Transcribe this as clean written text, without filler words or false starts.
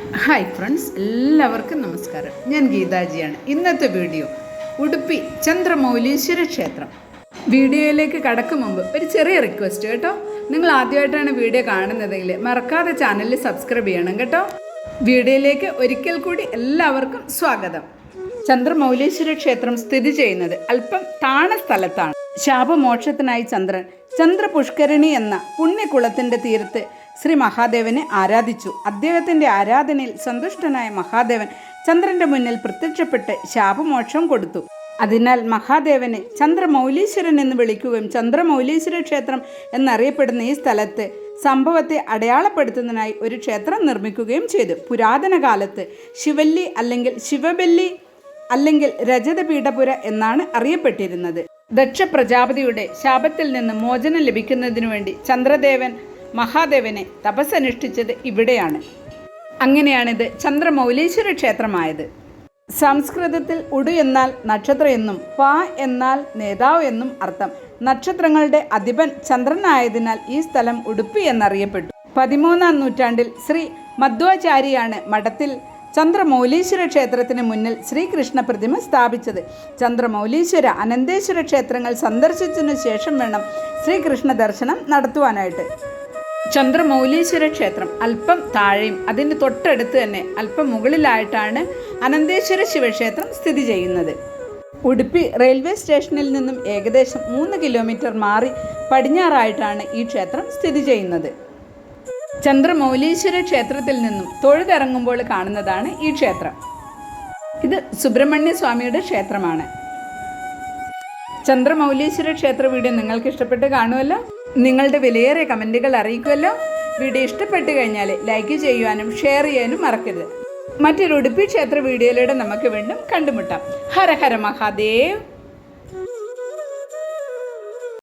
Hi friends, എല്ലാവർക്കും നമസ്കാരം. ഞാൻ ഗീതാജിയാണ്. ഇന്നത്തെ വീഡിയോ ഉടുപ്പി ചന്ദ്രമൗലീശ്വര ക്ഷേത്രം. വീഡിയോയിലേക്ക് കടക്കും മുമ്പ് ഒരു ചെറിയ റിക്വസ്റ്റ് കേട്ടോ. നിങ്ങൾ ആദ്യമായിട്ടാണ് വീഡിയോ കാണുന്നതെങ്കിൽ മറക്കാതെ ചാനലിൽ സബ്സ്ക്രൈബ് ചെയ്യണം കേട്ടോ. വീഡിയോയിലേക്ക് ഒരിക്കൽ കൂടി എല്ലാവർക്കും സ്വാഗതം. ചന്ദ്രമൗലീശ്വര ക്ഷേത്രം സ്ഥിതി ചെയ്യുന്നത് അല്പം താണ സ്ഥലത്താണ്. ശാപമോക്ഷത്തിനായി ചന്ദ്രപുഷ്കരണി എന്ന പുണ്യകുളത്തിൻ്റെ തീരത്ത് ശ്രീ മഹാദേവനെ ആരാധിച്ചു. അദ്ദേഹത്തിൻ്റെ ആരാധനയിൽ സന്തുഷ്ടനായ മഹാദേവൻ ചന്ദ്രൻ്റെ മുന്നിൽ പ്രത്യക്ഷപ്പെട്ട് ശാപമോക്ഷം കൊടുത്തു. അതിനാൽ മഹാദേവനെ ചന്ദ്രമൗലീശ്വരൻ എന്ന് വിളിക്കുകയും ചന്ദ്രമൗലീശ്വര ക്ഷേത്രം എന്നറിയപ്പെടുന്ന ഈ സ്ഥലത്ത് സംഭവത്തെ അടയാളപ്പെടുത്തുന്നതിനായി ഒരു ക്ഷേത്രം നിർമ്മിക്കുകയും ചെയ്തു. പുരാതന കാലത്ത് ശിവല്ലി അല്ലെങ്കിൽ ശിവബല്ലി അല്ലെങ്കിൽ രജതപീഠപുര എന്നാണ് അറിയപ്പെട്ടിരുന്നത്. ദക്ഷ പ്രജാപതിയുടെ ശാപത്തിൽ നിന്ന് മോചനം ലഭിക്കുന്നതിനു വേണ്ടി ചന്ദ്രദേവൻ മഹാദേവനെ തപസ്സനുഷ്ഠിച്ചത് ഇവിടെയാണ്. അങ്ങനെയാണിത് ചന്ദ്രമൗലീശ്വര ക്ഷേത്രമായത്. സംസ്കൃതത്തിൽ ഉടു എന്നാൽ നക്ഷത്രം എന്നും പ എന്നാൽ നേതാവ് എന്നും അർത്ഥം. നക്ഷത്രങ്ങളുടെ അധിപൻ ചന്ദ്രനായതിനാൽ ഈ സ്ഥലം ഉടുപ്പി എന്നറിയപ്പെട്ടു. 13-ാം നൂറ്റാണ്ടിൽ ശ്രീ മധ്വാചാരിയാണ് മഠത്തിൽ ചന്ദ്രമൗലീശ്വര ക്ഷേത്രത്തിന് മുന്നിൽ ശ്രീകൃഷ്ണ പ്രതിമ സ്ഥാപിച്ചത്. ചന്ദ്രമൗലീശ്വര അനന്തേശ്വര ക്ഷേത്രങ്ങൾ സന്ദർശിച്ചതിനു ശേഷം വേണം ശ്രീകൃഷ്ണ ദർശനം നടത്തുവാനായിട്ട്. ചന്ദ്രമൗലീശ്വര ക്ഷേത്രം അല്പം താഴെയും അതിന് തൊട്ടടുത്ത് തന്നെ അല്പം മുകളിലായിട്ടാണ് അനന്തേശ്വര ശിവക്ഷേത്രം സ്ഥിതി ചെയ്യുന്നത്. ഉടുപ്പി റെയിൽവേ സ്റ്റേഷനിൽ നിന്നും ഏകദേശം 3 കിലോമീറ്റർ മാറി പടിഞ്ഞാറായിട്ടാണ് ഈ ക്ഷേത്രം സ്ഥിതി ചെയ്യുന്നത്. ചന്ദ്രമൗലീശ്വര ക്ഷേത്രത്തിൽ നിന്നും തൊഴുതിറങ്ങുമ്പോൾ കാണുന്നതാണ് ഈ ക്ഷേത്രം. ഇത് സുബ്രഹ്മണ്യ സ്വാമിയുടെ ക്ഷേത്രമാണ്. ചന്ദ്രമൗലീശ്വര ക്ഷേത്ര വീഡിയോ നിങ്ങൾക്ക് ഇഷ്ടപ്പെട്ട് കാണുമല്ലോ. നിങ്ങളുടെ വിലയേറിയ കമൻറ്റുകൾ അറിയിക്കുമല്ലോ. വീഡിയോ ഇഷ്ടപ്പെട്ട് കഴിഞ്ഞാൽ ലൈക്ക് ചെയ്യുവാനും ഷെയർ ചെയ്യാനും മറക്കരുത്. മറ്റൊരു ഉടുപ്പി ക്ഷേത്ര വീഡിയോയിലൂടെ നമുക്ക് വീണ്ടും കണ്ടുമുട്ടാം. ഹര ഹര മഹാദേവ്.